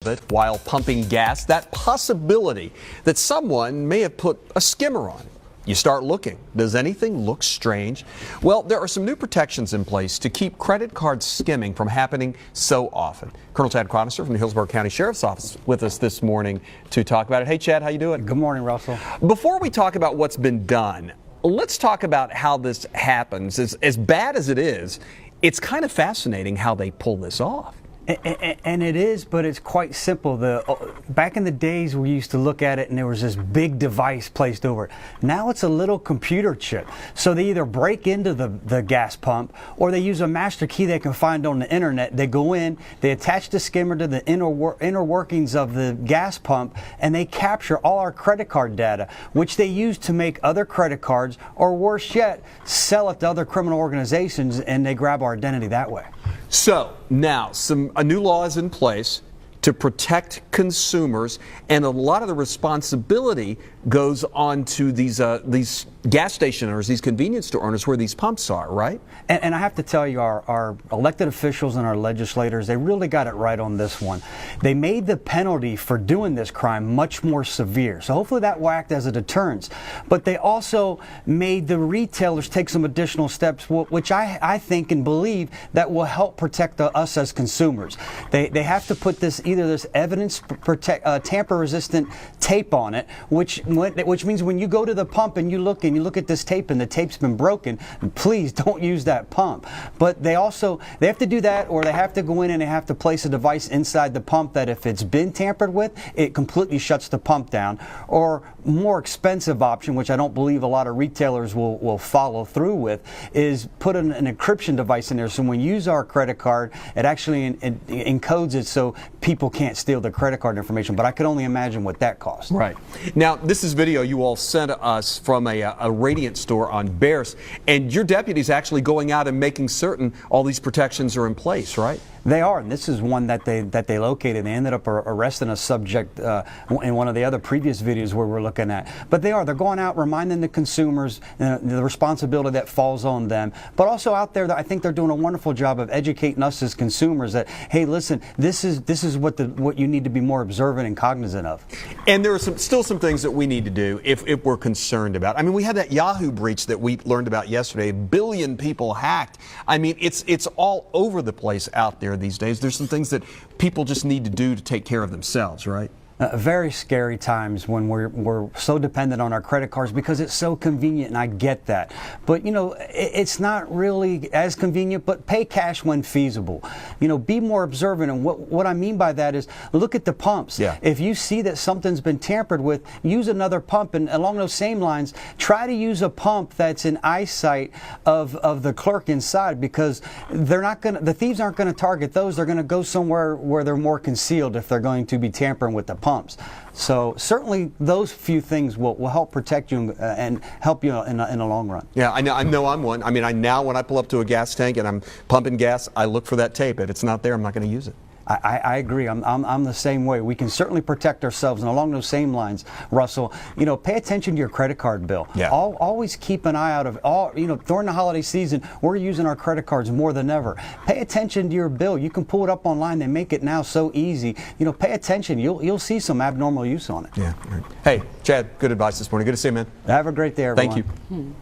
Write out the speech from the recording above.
it while pumping gas, that possibility that someone may have put a skimmer on. You start looking. Does anything look strange? Well, there are some new protections in place to keep credit card skimming from happening so often. Colonel Chad Chronister from the Hillsborough County Sheriff's Office with us this morning to talk about it. Hey, Chad, how you doing? Good morning, Russell. Before we talk about what's been done, let's talk about how this happens. As bad as it is, it's kind of fascinating how they pull this off. And it is, but it's quite simple. Back in the days, we used to look at it and there was this big device placed over it. Now it's a little computer chip. So they either break into the gas pump or they use a master key they can find on the internet. They go in, they attach the skimmer to the inner workings of the gas pump, and they capture all our credit card data, which they use to make other credit cards, or worse yet, sell it to other criminal organizations, and they grab our identity that way. So now a new law is in place to protect consumers, and a lot of the responsibility goes on to these gas station owners, these convenience store owners where these pumps are, right? And I have to tell you, our elected officials and our legislators, they really got it right on this one. They made the penalty for doing this crime much more severe. So hopefully that will act as a deterrence. But they also made the retailers take some additional steps, which I think and believe that will help protect us as consumers. They have to put either this evidence tamper-resistant tape on it, which means when you go to the pump and you look at this tape and the tape's been broken, please don't use that pump. But they have to do that, or they have to go in and they have to place a device inside the pump that if it's been tampered with, it completely shuts the pump down. Or more expensive option, which I don't believe a lot of retailers will follow through with, is put an encryption device in there. So when you use our credit card, it actually encodes it so people can't steal the credit card information. But I could only imagine what that costs. Right. Now, this is video you all sent us from a Radiant store on Bears, and your deputies actually going out and making certain all these protections are in place, right? They are, and this is one that they located. They ended up arresting a subject in one of the other previous videos where we're looking at. But they're going out reminding the consumers the responsibility that falls on them. But also out there, I think they're doing a wonderful job of educating us as consumers that, hey, listen, this is what you need to be more observant and cognizant of. And there are still some things that we need to do if we're concerned about. I mean, we had that Yahoo breach that we learned about yesterday. 1 billion people hacked. I mean, it's all over the place out there these days. There's some things that people just need to do to take care of themselves, right? Very scary times when we're so dependent on our credit cards because it's so convenient, and I get that. But, it's not really as convenient, but pay cash when feasible. Be more observant. And what I mean by that is look at the pumps. Yeah. If you see that something's been tampered with, use another pump. And along those same lines, try to use a pump that's in eyesight of the clerk inside, because the thieves aren't going to target those. They're going to go somewhere where they're more concealed if they're going to be tampering with the pumps. So certainly those few things will help protect you and help you in the long run. Yeah, I know I'm one. I mean, now when I pull up to a gas tank and I'm pumping gas, I look for that tape. If it's not there, I'm not going to use it. I agree. I'm the same way. We can certainly protect ourselves, and along those same lines, Russell, pay attention to your credit card bill. Yeah. Always keep an eye out of during the holiday season, we're using our credit cards more than ever. Pay attention to your bill. You can pull it up online. They make it now so easy. Pay attention. You'll see some abnormal use on it. Yeah. Right. Hey, Chad, good advice this morning. Good to see you, man. Have a great day, everyone. Thank you.